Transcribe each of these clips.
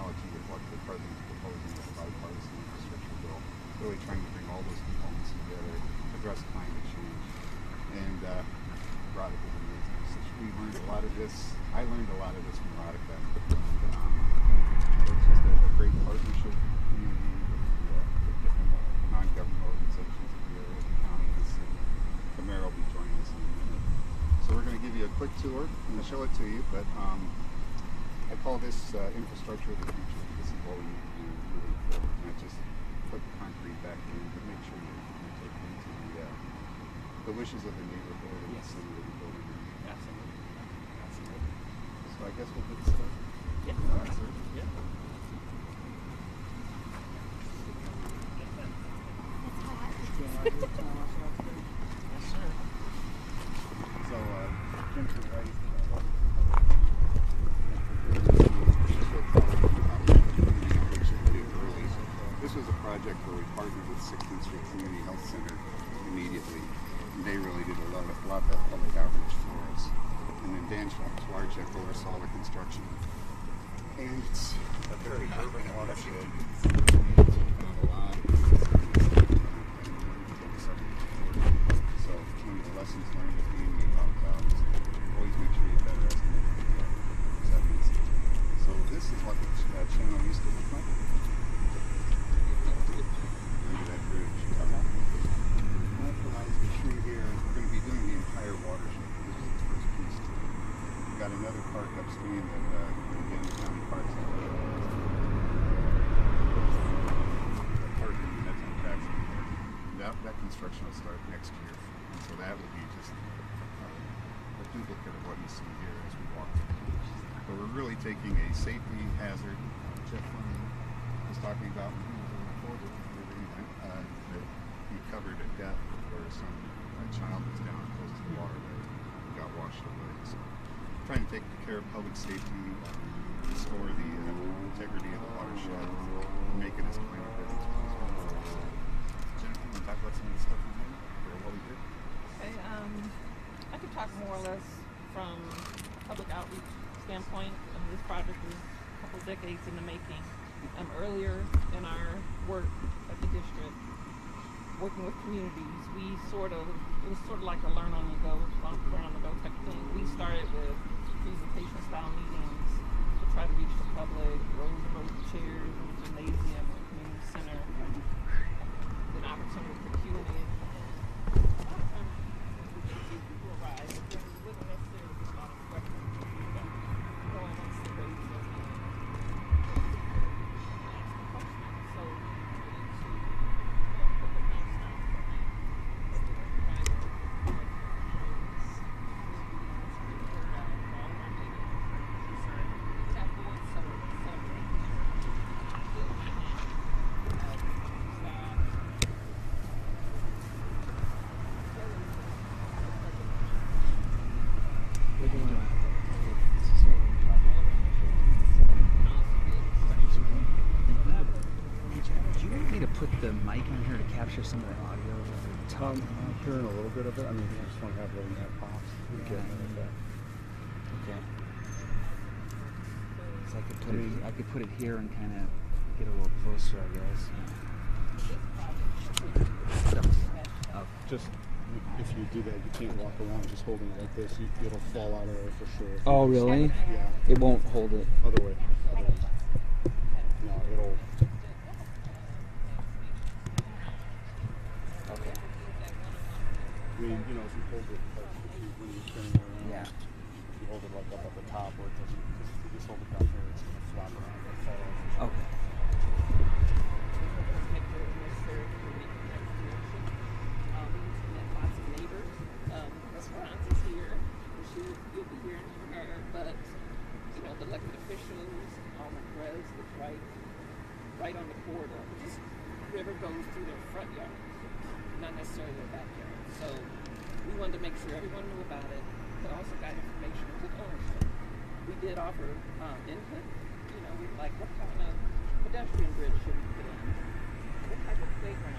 analogy of what the president's proposing with the bipartisan infrastructure bill, really trying to bring all those components together, address climate change, and Rodica is amazing. So we learned a lot of this. I learned a lot of this from Rodica. It's just a great partnership with the community, with different non-government organizations in the area, the county, the city. The mayor will be joining us in a minute. So we're going to give you a quick tour. I'm going to show it to you, but I call this infrastructure of the future. This is what we need to do moving forward, not just put the concrete back in, but make sure you take into the wishes of the neighborhood and the city that you're building in. Absolutely. Absolutely. So I guess we'll get started. Yeah. All right, sir. Yeah. Yes, sir. So, Jim, to the right. This was a project where we partnered with 16th Street Community Health Center immediately. And they really did a lot of public outreach for us. And then Dan Schwarczyk oversaw the construction. And it's a very urban watershed. So one of the lessons learned that we talk about is always make sure you better estimate the settings. So this is what the channel used to look like. Under that bridge. That provides the tree here. We're going to be doing the entire watershed. This is the first piece to it. We've got another park upstream that again the county parks on. That construction will start next year, and so that will be just a duplicate of what you see here as we walk through. But we're really taking a safety hazard. Jeff was talking about that he covered a death where some child was down close to the water that got washed away. So trying to take care of public safety, restore the integrity of the watershed, and make it as clean as possible. Talk about some of the stuff we did or what we did. Okay, I could talk more or less from public outreach standpoint. This project is a couple decades in the making. Earlier in our work at the district, working with communities, it was sort of like a learn on the go type of thing. We started with presentation style meetings to try to reach the public, rows and rows of chairs in the gymnasium or community center. An opportunity for Q&A. A lot of times people arrive, but there wasn't necessarily a lot of questions going on the base. So put the mic on here to capture some of the audio? I'm hearing a little bit of it. I mean, I just want to have it in that box. Okay. So I could put it here and kind of get a little closer, I guess. Oh. Just if you do that, you can't walk around just holding it like this. It'll fall out of there for sure. Oh, really? Yeah. It won't hold it. Other way. No, it'll. Okay. I mean, you know, if you hold it like when you're turning it around, Yeah. if you hold it like up at the top where it doesn't, if you just hold it down here, it's going to flop around and fall off. Okay. Lots of neighbors. Restaurants is here. You'll be hearing from her, but you know, the elected officials, all the res is right on the corridor. This river goes through their front yard, not necessarily their backyard. So we wanted to make sure everyone knew about it, but also got information and took ownership. We did offer input. You know, we like, what kind of pedestrian bridge should we put in? What type of playground?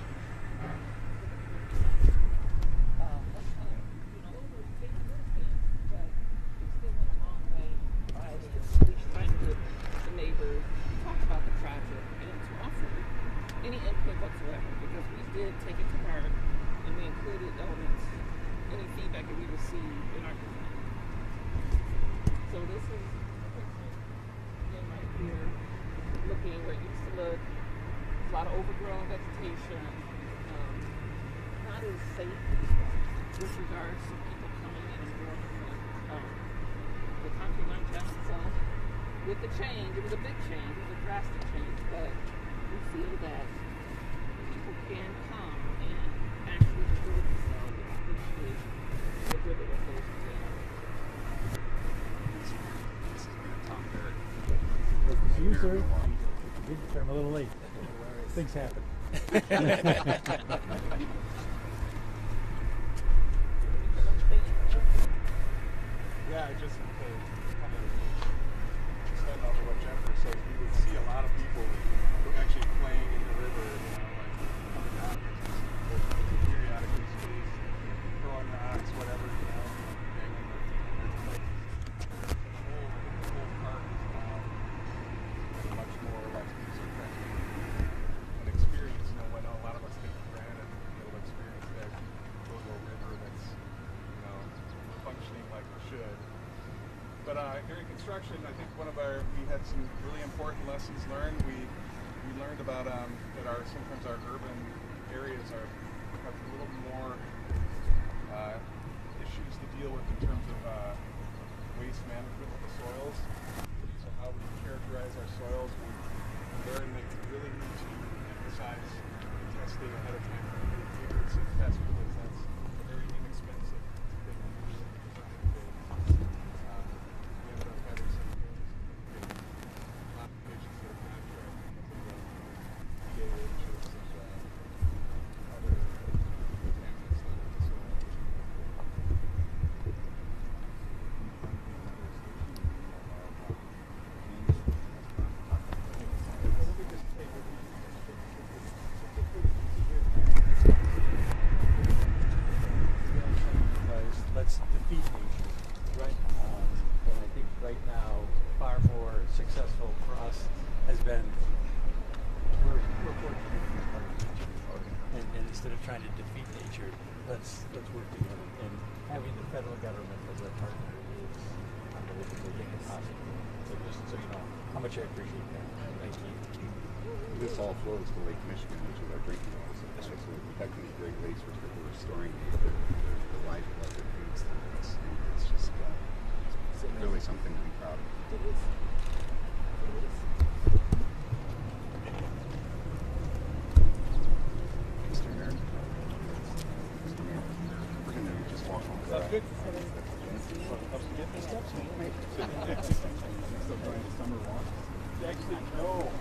What color? You know, those were big little things, but it still went a long way by at least trying to get the neighbors talk whatsoever, because we did take it to heart and we included elements, any feedback that we received in our design. So this is again right here, looking where it used to look, a lot of overgrown vegetation, not as safe with regards to people coming in and going the concrete line channel. So with the change, it was a big change, it was a drastic change, but we feel that people can come and actually enjoy themselves and appreciate the river that goes through the area. This has been Tom Barrett. Good to see you, sir. I'm a little late. Things happen. Yeah, just to kind of extend off of what Jennifer said, we would see a lot of people actually playing in the river, like coming down periodically space, throwing rocks, whatever, banging their legs. The whole park is now a much more like user-friendly an experience, when a lot of us take for granted, to be able to experience that, go to a river that's, functioning like it should. But during construction, I think we had some really important lessons learned. We learned about that sometimes our urban areas have a little more issues to deal with in terms of waste management of the soils. So how we characterize our soils, we learned that we really need to emphasize testing ahead of time for indicators and test, because that's a very inexpensive thing to do in the design phase. We ended up having some modifications to the contract because of the pH or some other contaminants that were in the soil. Let's defeat nature, right? And I think right now, far more successful for us has been we're fortunate to be part of nature, and instead of trying to defeat nature, let's work together. And having the federal government as our partner is unbelievably possible. So just so you know how much I appreciate that. Thank you. This all flows to Lake Michigan, which is our drinking water supply. So we're protecting the Great Lakes, which we're restoring the lifeblood that feeds them. It's just really something to be proud of. Mr. Mayor, we're going to just walk over there. Good. Still going to summer walk? Actually, no.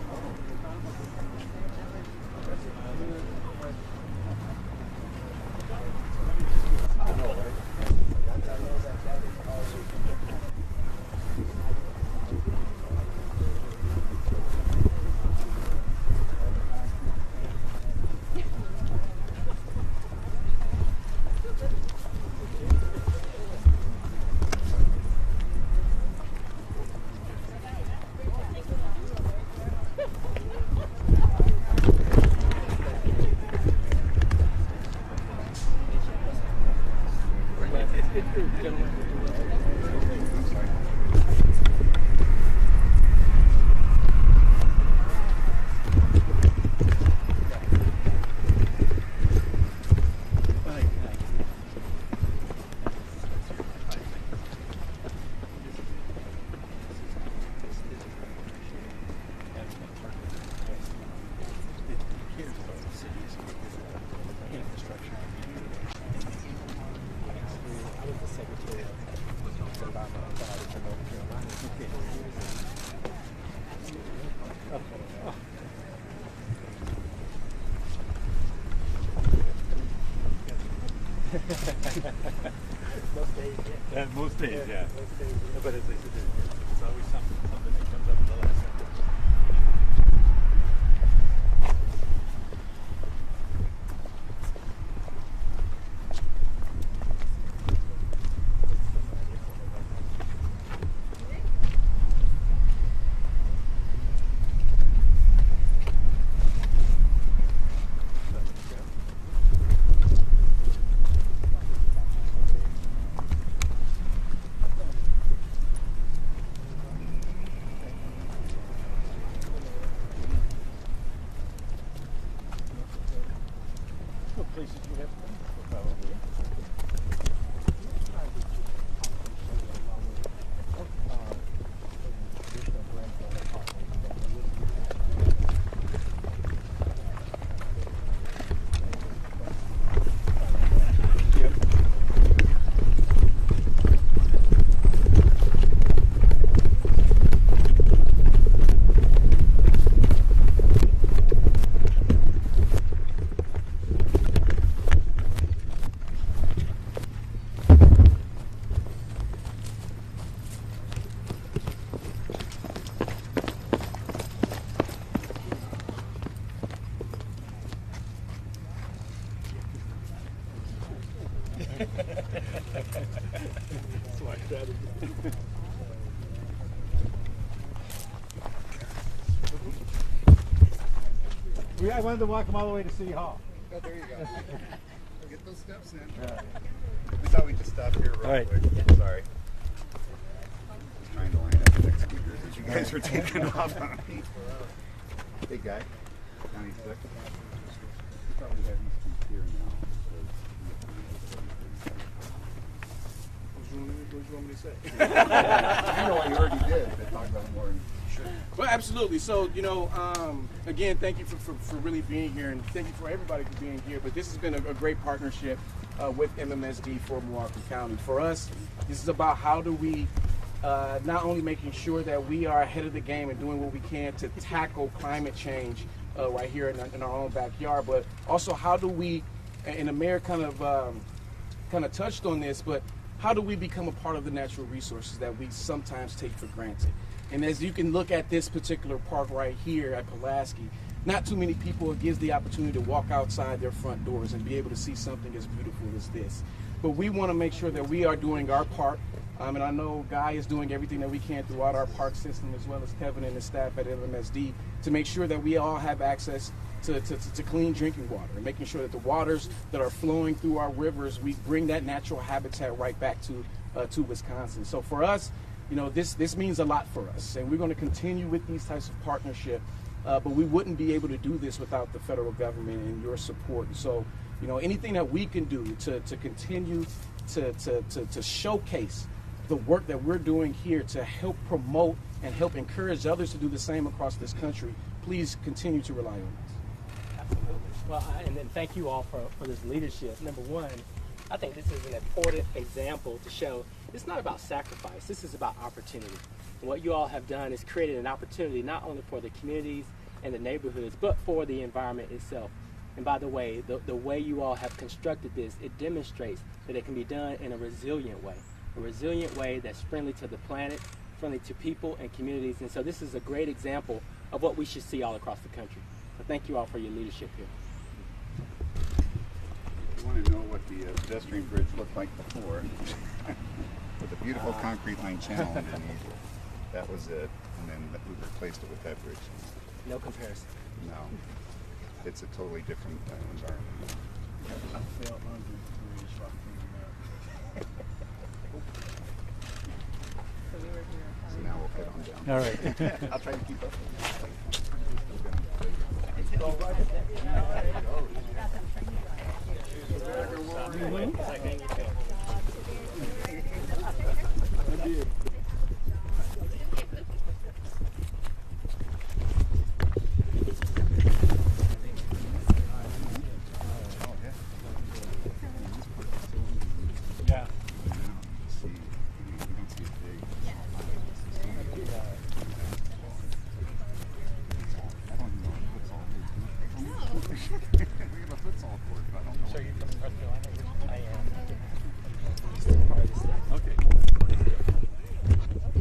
Most days, yeah. But as I said, it's always something that comes up in the last sentence. places you have been for probably. Smart strategy. I wanted to walk them all the way to City Hall. Oh, there you go. Get those steps in. We thought we'd just stop here real All right. quick. Sorry. I was trying to line up the next speakers as you guys were taking off on me. Hey, guy. 96. We thought we had must be here now. What you want me to say? I know what you already did, but talk about it more. Well, absolutely. So, again, thank you for really being here, and thank you for everybody for being here. But this has been a great partnership with MMSD for Milwaukee County. For us, this is about how do we not only making sure that we are ahead of the game and doing what we can to tackle climate change right here in our own backyard, but also how do we, and the mayor kind of touched on this, but how do we become a part of the natural resources that we sometimes take for granted? And as you can look at this particular park right here at Pulaski, not too many people it gives the opportunity to walk outside their front doors and be able to see something as beautiful as this. But we want to make sure that we are doing our part. And I know Guy is doing everything that we can throughout our park system, as well as Kevin and his staff at MMSD, to make sure that we all have access to clean drinking water, and making sure that the waters that are flowing through our rivers, we bring that natural habitat right back to Wisconsin. So for us, this means a lot for us, and we're going to continue with these types of partnership, but we wouldn't be able to do this without the federal government and your support. And so, anything that we can do to continue to showcase the work that we're doing here to help promote and help encourage others to do the same across this country, please continue to rely on us. Absolutely. Well, and then thank you all for this leadership. Number one, I think this is an important example to show it's not about sacrifice. This is about opportunity. And what you all have done is created an opportunity not only for the communities and the neighborhoods, but for the environment itself. And by the way, the way you all have constructed this, it demonstrates that it can be done in a resilient way that's friendly to the planet, friendly to people and communities. And so this is a great example of what we should see all across the country. So thank you all for your leadership here. If you want to know what the pedestrian bridge looked like before, with a beautiful concrete line channel underneath, that was it. And then we replaced it with that bridge. No comparison. No, it's a totally different environment. So now we'll head on down. All right. I'll try to keep up. Yeah. So you're from North Carolina? I am. Okay.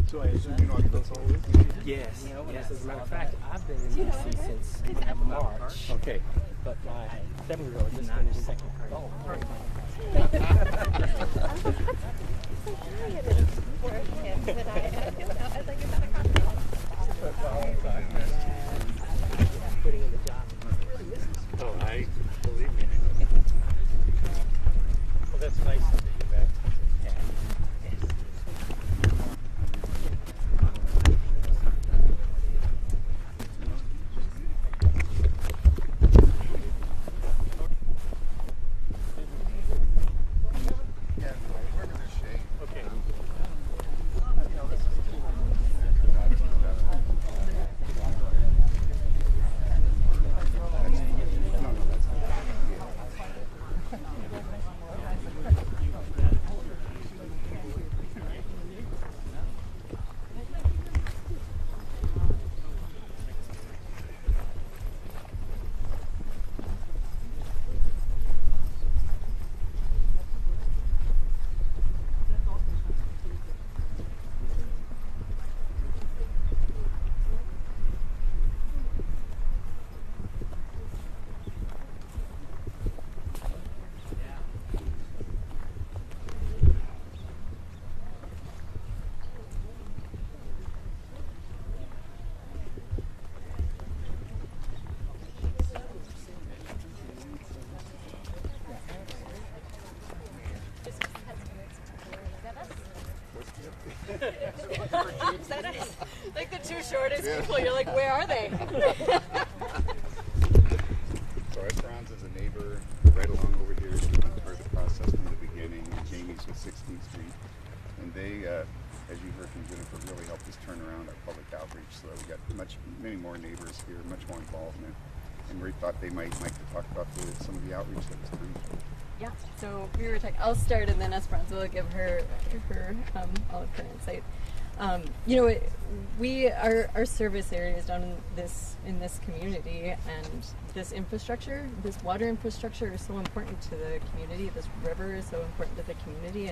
So I assume you know what that's all is? Yes. Yes. As a matter of fact, I've been in D.C. since March. Okay. But my 7-year-old just finished second grade. I'm so curious for him that I feel that I was like, is that a cocktail? Putting in the job. Oh, I believe me. Well, that's nice to be back. Like the two shortest people, you're like, where are they? So Esperanza is a neighbor right along over here. She's been part of the process from the beginning. Jamie's with 16th Street. And they, as you heard from Jennifer, really helped us turn around our public outreach so that we got many more neighbors here, much more involvement. And we thought they might like to talk about some of the outreach that was done. Yeah, so we were talking, I'll start and then Esperanza will give her all of her insight. You know, our service area is down in this community, and this infrastructure, this water infrastructure is so important to the community. This river is so important to the community,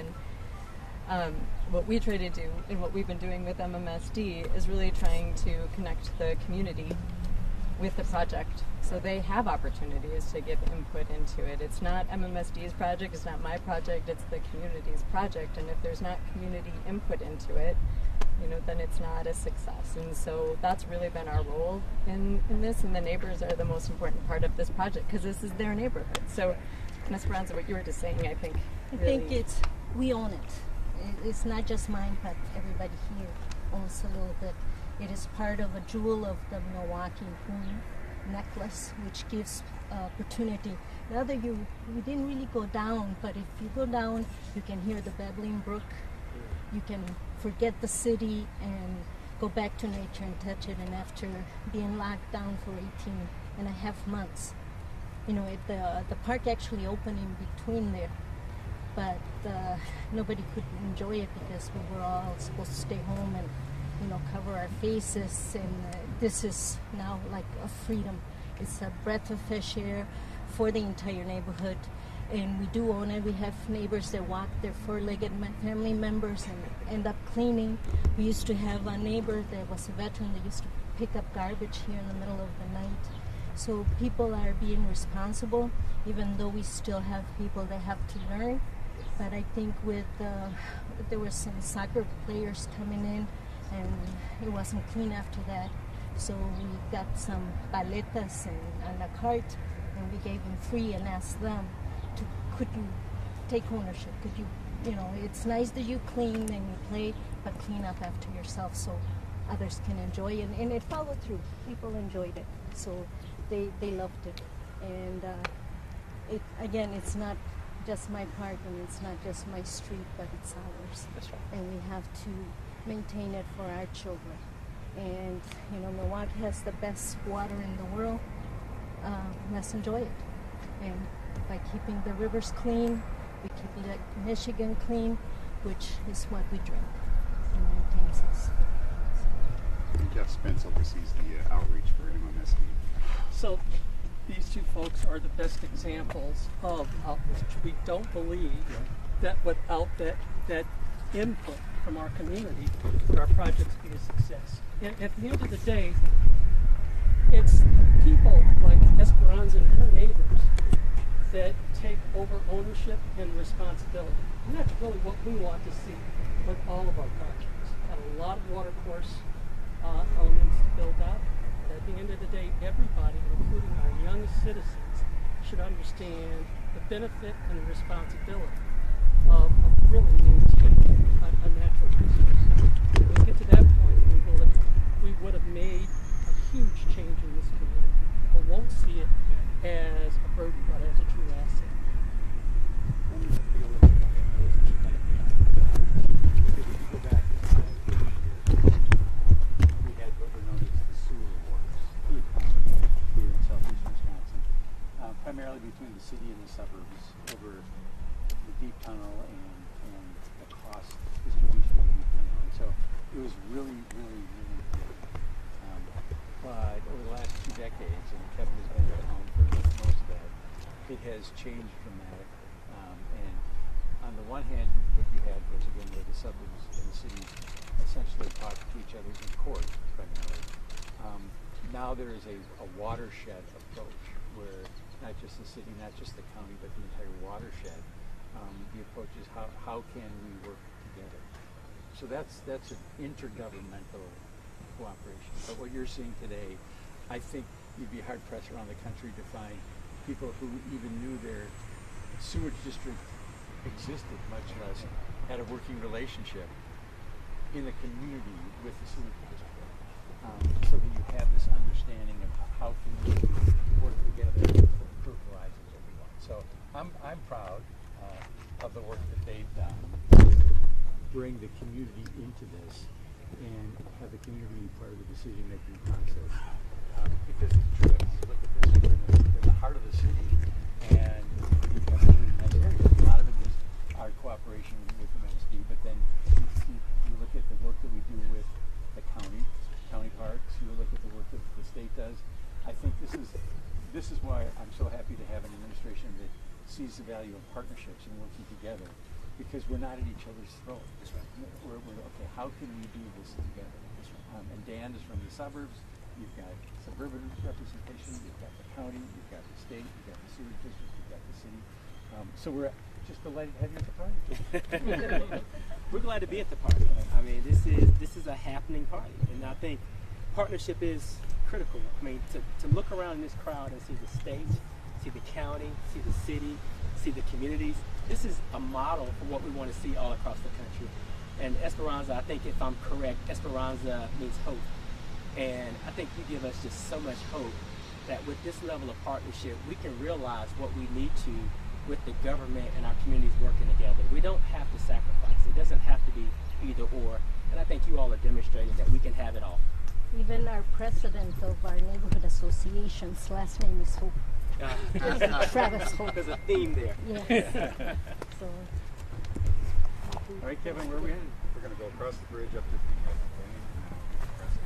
and what we try to do and what we've been doing with MMSD is really trying to connect the community with the project, so they have opportunities to give input into it. It's not MMSD's project, it's not my project, it's the community's project, and if there's not community input into it, you know, then it's not a success. And so that's really been our role in this, and the neighbors are the most important part of this project because this is their neighborhood. So, Esperanza, what you were just saying, I think really we own it. It's not just mine, but everybody here owns a little bit. It is part of a jewel of the Milwaukee Queen necklace, which gives opportunity. Now that we didn't really go down, but if you go down, you can hear the babbling brook. You can forget the city and go back to nature and touch it. And after being locked down for 18.5 months, you know, the park actually opened in between there, but nobody could enjoy it because we were all supposed to stay home and, you know, cover our faces, and this is now like a freedom. It's a breath of fresh air for the entire neighborhood, and we do own it. We have neighbors that walk their four-legged family members and end up cleaning. We used to have a neighbor that was a veteran that used to pick up garbage here in the middle of the night. So people are being responsible, even though we still have people that have to learn. But I think with there were some soccer players coming in, and it wasn't clean after that. So we got some paletas and a cart, and we gave them free and asked them, could you take ownership? Could you, you know, it's nice that you clean and you play, but clean up after yourself so others can enjoy it. And it followed through. People enjoyed it, so they loved it. And again, it's not just my park, and it's not just my street, but it's ours. That's right. And we have to maintain it for our children. And you know, Milwaukee has the best water in the world. Let's enjoy it. And by keeping the rivers clean, we keep Lake Michigan clean, which is what we drink, and maintains us. And Jeff Spence oversees the outreach for MMSD. So these two folks are the best examples of outreach. We don't believe that without that input from our community, would our projects be a success. And at the end of the day, it's people like Esperanza and her neighbors that take over ownership and responsibility. And that's really what we want to see with all of our projects. Got a lot of water course elements to build out. But at the end of the day, everybody, including our young citizens, should understand the benefit and the responsibility of really maintaining a natural resource. When we get to that point, we would have made a huge change in this community. People won't see it as a burden, but as a true asset. If you go back in time, we had what were known as the sewer wars here in southeast Wisconsin, primarily between the city and the suburbs over the deep tunnel and the cost distribution of the deep tunnel. And so it was really, really, really big. But over the last 2 decades, and Kevin has been around for most of that, it has changed dramatically. And on the one hand, what you had was, again, where the suburbs and the cities essentially talked to each other in court, primarily. Now there is a watershed approach where not just the city, not just the county, but the entire watershed. The approach is how can we work together? So that's an intergovernmental cooperation. But what you're seeing today, I think you'd be hard pressed around the country to find people who even knew their sewage district existed, much less had a working relationship in the community with the sewer project, so that you have this understanding of how can we work together to improve the lives of everyone. So I'm proud of the work that they've done to bring the community into this and have the community be part of the decision-making process. Because it's true, if you look at this, we're in the heart of the city, and you've got a really nice area. A lot of it is our cooperation with the MSD, but then you look at the work that we do with the county parks, you look at the work that the state does. I think this is why I'm so happy to have an administration that sees the value of partnerships and working together, because we're not at each other's throat. That's right. We're okay, how can we do this together? That's right. And Dan is from the suburbs, you've got suburban representation, you've got the county, you've got the state, you've got the sewer district, you've got the city. So we're just delighted to have you at the party. We're glad to be at the party. I mean, this is a happening party, and I think partnership is critical. I mean, to look around in this crowd and see the state, see the county, see the city, see the communities. This is a model for what we want to see all across the country. And Esperanza, I think if I'm correct, Esperanza means hope. And I think you give us just so much hope that with this level of partnership, we can realize what we need to with the government and our communities working together. We don't have to sacrifice. It doesn't have to be either or. And I think you all are demonstrating that we can have it all. Even our president of our neighborhood association's last name is Hope. Travis Hope. There's a theme there. Yes. So. All right, Kevin, where are we headed? We're going to go across the bridge up to the lane and across it.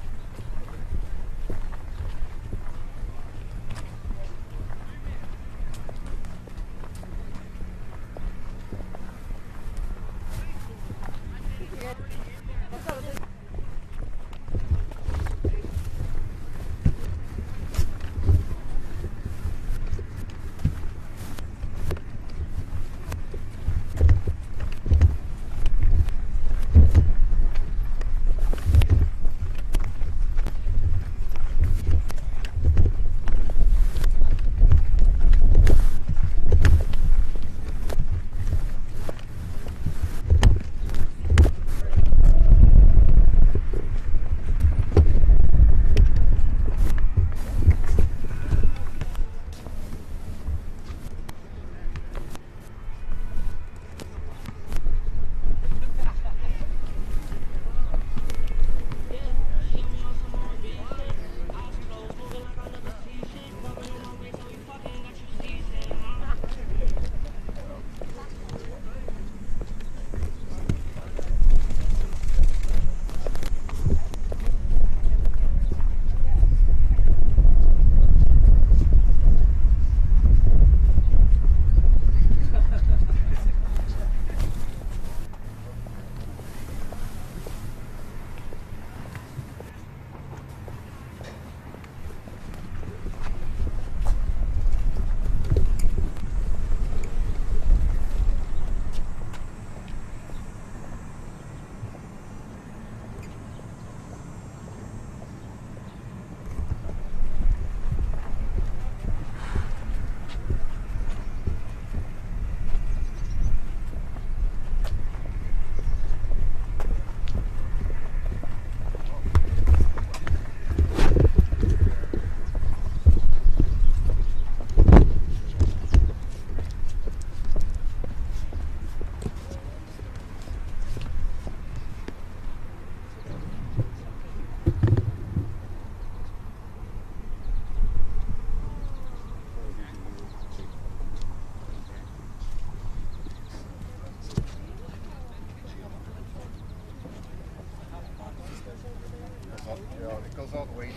Goes all the way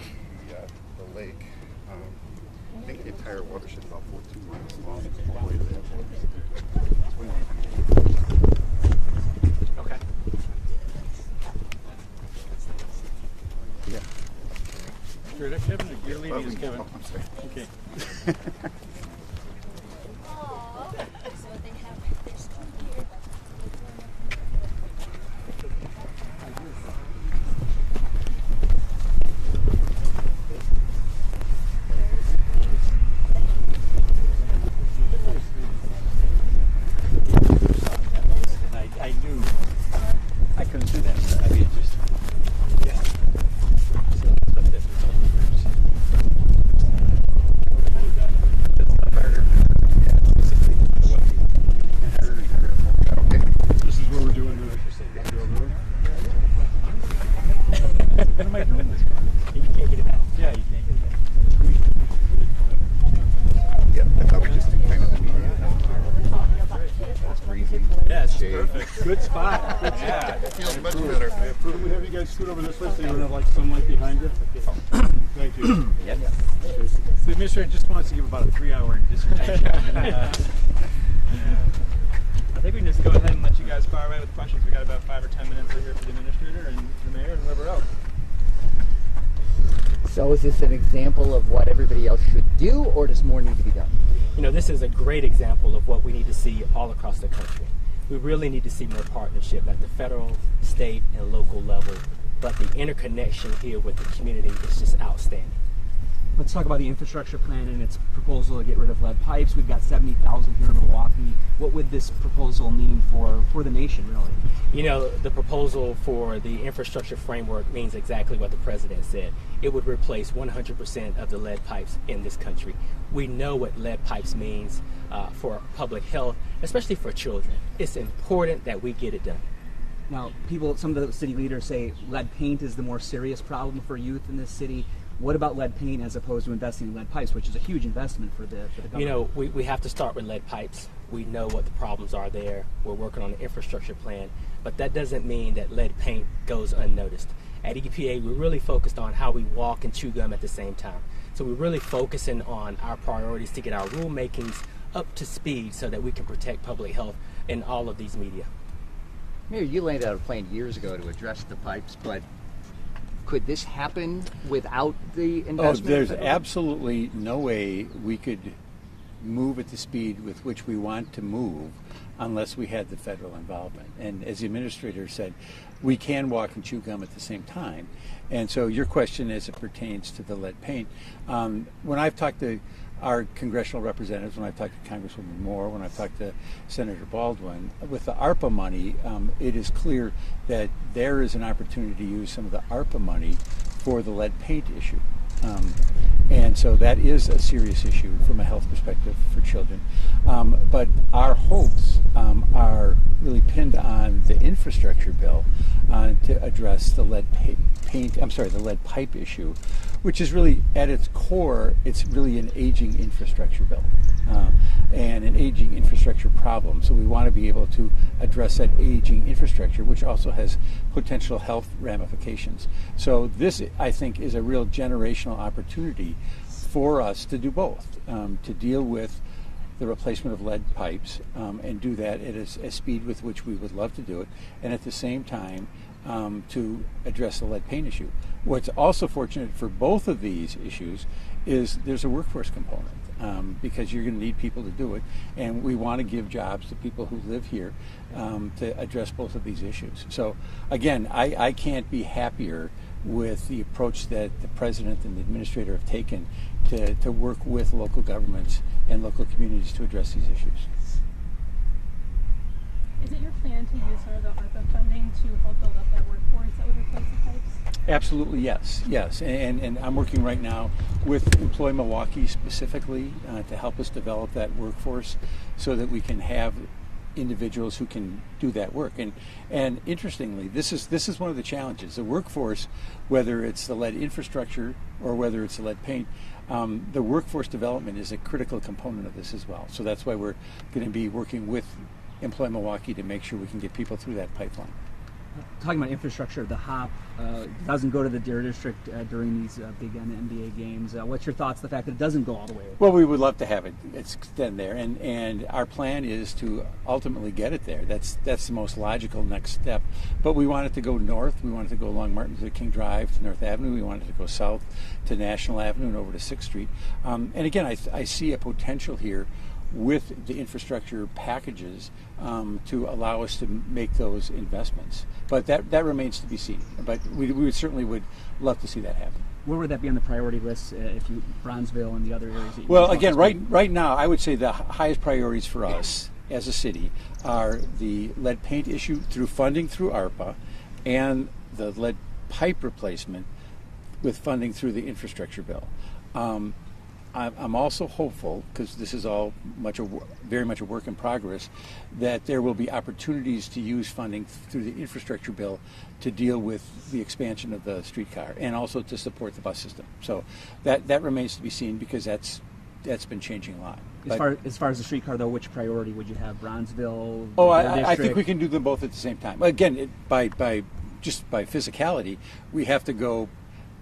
to the lake. I think the entire watershed is about 14 miles long, all the way to the airport. It's way more than Okay. yeah. Sure, that Kevin, you're leaving us, Kevin. Oh, I'm sorry. Okay. So they have this two here. And I knew I couldn't do that. I mean, it's just guys scoot over this way so you don't have like sunlight behind you? Thank you. Yes. The administrator just wants to give about a 3-hour dissertation. I think we can just go ahead and let you guys fire away with questions. We got about 5 or 10 minutes here for the administrator and the mayor and whoever else. So is this an example of what everybody else should do, or does more need to be done? You know, this is a great example of what we need to see all across the country. We really need to see more partnership at the federal, state, and local level, but the interconnection here with the community is just outstanding. Let's talk about the infrastructure plan and its proposal to get rid of lead pipes. We've got 70,000 here in Milwaukee. What would this proposal mean for the nation, really? You know, the proposal for the infrastructure framework means exactly what the president said. It would replace 100% of the lead pipes in this country. We know what lead pipes means for public health, especially for children. It's important that we get it done. Now, some of the city leaders say lead paint is the more serious problem for youth in this city. What about lead paint as opposed to investing in lead pipes, which is a huge investment for the government? You know, we have to start with lead pipes. We know what the problems are there. We're working on an infrastructure plan, but that doesn't mean that lead paint goes unnoticed. At EPA, we're really focused on how we walk and chew gum at the same time. So we're really focusing on our priorities to get our rulemakings up to speed so that we can protect public health in all of these media. Mayor, you laid out a plan years ago to address the pipes, but could this happen without the investment? Oh, there's absolutely no way we could move at the speed with which we want to move unless we had the federal involvement. And as the administrator said, we can walk and chew gum at the same time. And so your question as it pertains to the lead paint, when I've talked to our congressional representatives, when I've talked to Congresswoman Moore, when I've talked to Senator Baldwin, with the ARPA money, it is clear that there is an opportunity to use some of the ARPA money for the lead paint issue. And so that is a serious issue from a health perspective for children. But our hopes are really pinned on the infrastructure bill to address the lead pipe issue, which is really at its core, it's really an aging infrastructure bill and an aging infrastructure problem. So we want to be able to address that aging infrastructure, which also has potential health ramifications. So this, I think, is a real generational opportunity for us to do both, to deal with the replacement of lead pipes and do that at a speed with which we would love to do it, and at the same time to address the lead paint issue. What's also fortunate for both of these issues is there's a workforce component because you're going to need people to do it, and we want to give jobs to people who live here to address both of these issues. So again, I can't be happier with the approach that the president and the administrator have taken to work with local governments and local communities to address these issues. Is it your plan to use some of the ARPA funding to help build up that workforce that would replace the pipes? Absolutely, yes. And I'm working right now with Employ Milwaukee specifically to help us develop that workforce so that we can have individuals who can do that work. And interestingly, this is one of the challenges. The workforce, whether it's the lead infrastructure or whether it's the lead paint, the workforce development is a critical component of this as well. So that's why we're going to be working with Employ Milwaukee to make sure we can get people through that pipeline. Talking about infrastructure, the HOP doesn't go to the Deer District during these big NBA games. What's your thoughts on the fact that it doesn't go all the way? Well, we would love to have it extend there, and our plan is to ultimately get it there. That's the most logical next step. But we want it to go north. We want it to go along Martin Luther King Drive to North Avenue. We want it to go south to National Avenue and over to 6th Street. And again, I see a potential here with the infrastructure packages to allow us to make those investments. But that remains to be seen. But we certainly would love to see that happen. Where would that be on the priority list if you Bronzeville and the other areas? That you well, again, right now, I would say the highest priorities for us as a city are the lead paint issue through funding through ARPA and the lead pipe replacement with funding through the infrastructure bill. I'm also hopeful, because this is all very much a work in progress, that there will be opportunities to use funding through the infrastructure bill to deal with the expansion of the streetcar and also to support the bus system. So that remains to be seen, because that's been changing a lot. As far as the streetcar, though, which priority would you have? Bronzeville? Oh, I think we can do them both at the same time. Again, by just by physicality, we have to go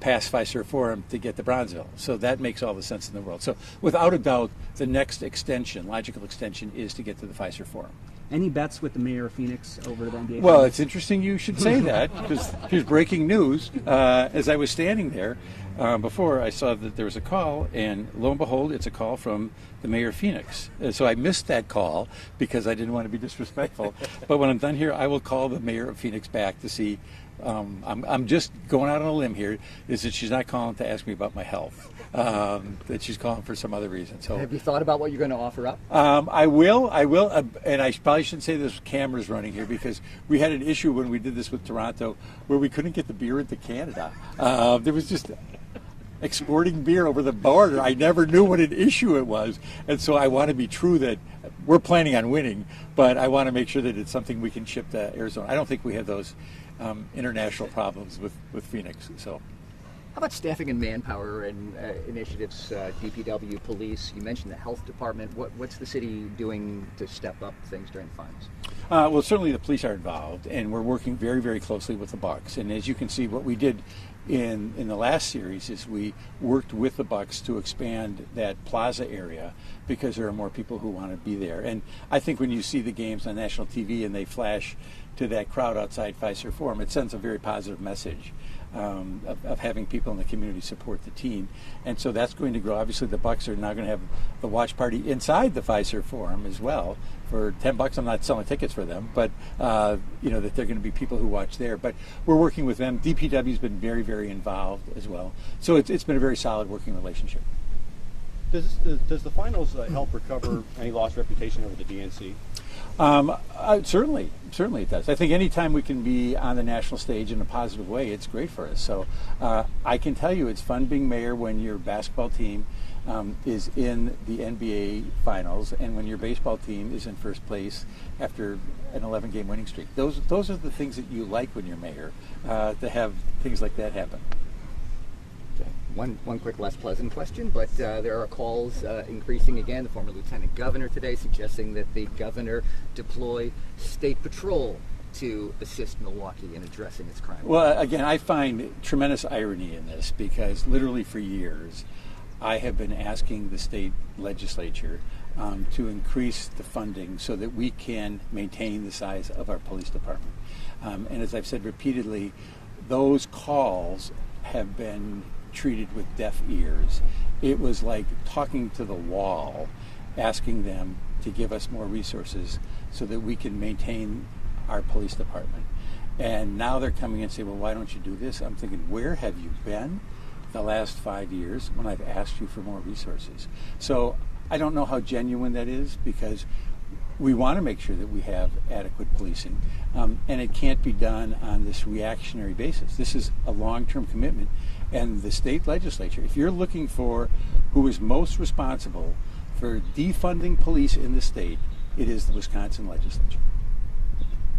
past Fiserv Forum to get to Bronzeville. So that makes all the sense in the world. So without a doubt, the next extension, logical extension, is to get to the Fiserv Forum. Any bets with the mayor of Phoenix over the NBA? Well, it's interesting you should say that, because here's breaking news. As I was standing there before, I saw that there was a call, and lo and behold, it's a call from the mayor of Phoenix. So I missed that call because I didn't want to be disrespectful. But when I'm done here, I will call the mayor of Phoenix back to see. I'm just going out on a limb here, is that she's not calling to ask me about my health, that she's calling for some other reason. So have you thought about what you're going to offer up? I will, and I probably shouldn't say this with cameras running here, because we had an issue when we did this with Toronto where we couldn't get the beer into Canada. There was just exporting beer over the border. I never knew what an issue it was, and so I want to be true that we're planning on winning, but I want to make sure that it's something we can ship to Arizona. I don't think we have those international problems with Phoenix. So, how about staffing and manpower and initiatives, DPW, police? You mentioned the health department. What's the city doing to step up things during the finals? Well, certainly the police are involved, and we're working very, very closely with the Bucks. And as you can see, what we did in the last series is we worked with the Bucks to expand that plaza area, because there are more people who want to be there. And I think when you see the games on national TV and they flash to that crowd outside Fiserv Forum, it sends a very positive message of having people in the community support the team. And so that's going to grow. Obviously, the Bucks are now going to have the watch party inside the Fiserv Forum as well. For $10, I'm not selling tickets for them, but that they're going to be people who watch there. But we're working with them. DPW's been very, very involved as well. So it's been a very solid working relationship. Does the finals help recover any lost reputation over the DNC? Certainly it does. I think anytime we can be on the national stage in a positive way, it's great for us. So I can tell you it's fun being mayor when your basketball team is in the NBA finals, and when your baseball team is in first place after an 11-game winning streak. Those are the things that you like when you're mayor, to have things like that happen. One quick, less pleasant question, but there are calls increasing again. The former lieutenant governor today suggesting that the governor deploy state patrol to assist Milwaukee in addressing its crime. Well, again, I find tremendous irony in this, because literally for years I have been asking the state legislature to increase the funding so that we can maintain the size of our police department. And as I've said repeatedly, those calls have been treated with deaf ears. It was like talking to the wall, asking them to give us more resources so that we can maintain our police department. And now they're coming and saying, well, why don't you do this? I'm thinking, where have you been the last 5 years when I've asked you for more resources? So I don't know how genuine that is, because we want to make sure that we have adequate policing, and it can't be done on this reactionary basis. This is a long-term commitment, and the state legislature, if you're looking for who is most responsible for defunding police in the state, it is the Wisconsin legislature.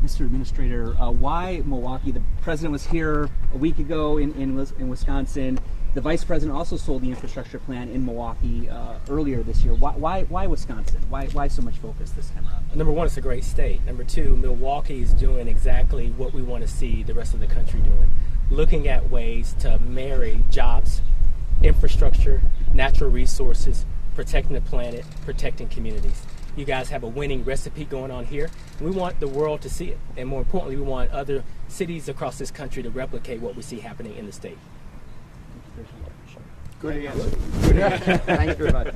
Mr. Administrator, why Milwaukee? The president was here a week ago in Wisconsin. The vice president also sold the infrastructure plan in Milwaukee earlier this year. Why Wisconsin? Why so much focus this time around? Number one, it's a great state. Number two, Milwaukee is doing exactly what we want to see the rest of the country doing. Looking at ways to marry jobs, infrastructure, natural resources, protecting the planet, protecting communities. You guys have a winning recipe going on here. We want the world to see it. And more importantly, we want other cities across this country to replicate what we see happening in the state. Good answer. Good answer. Thank you very much.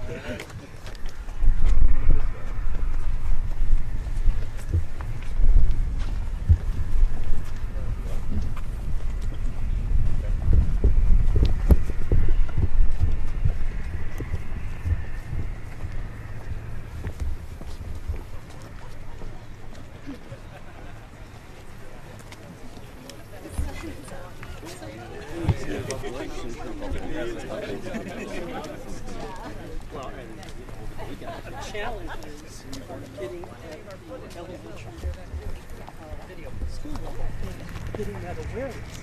The challenge is getting elementary video school level, getting that awareness.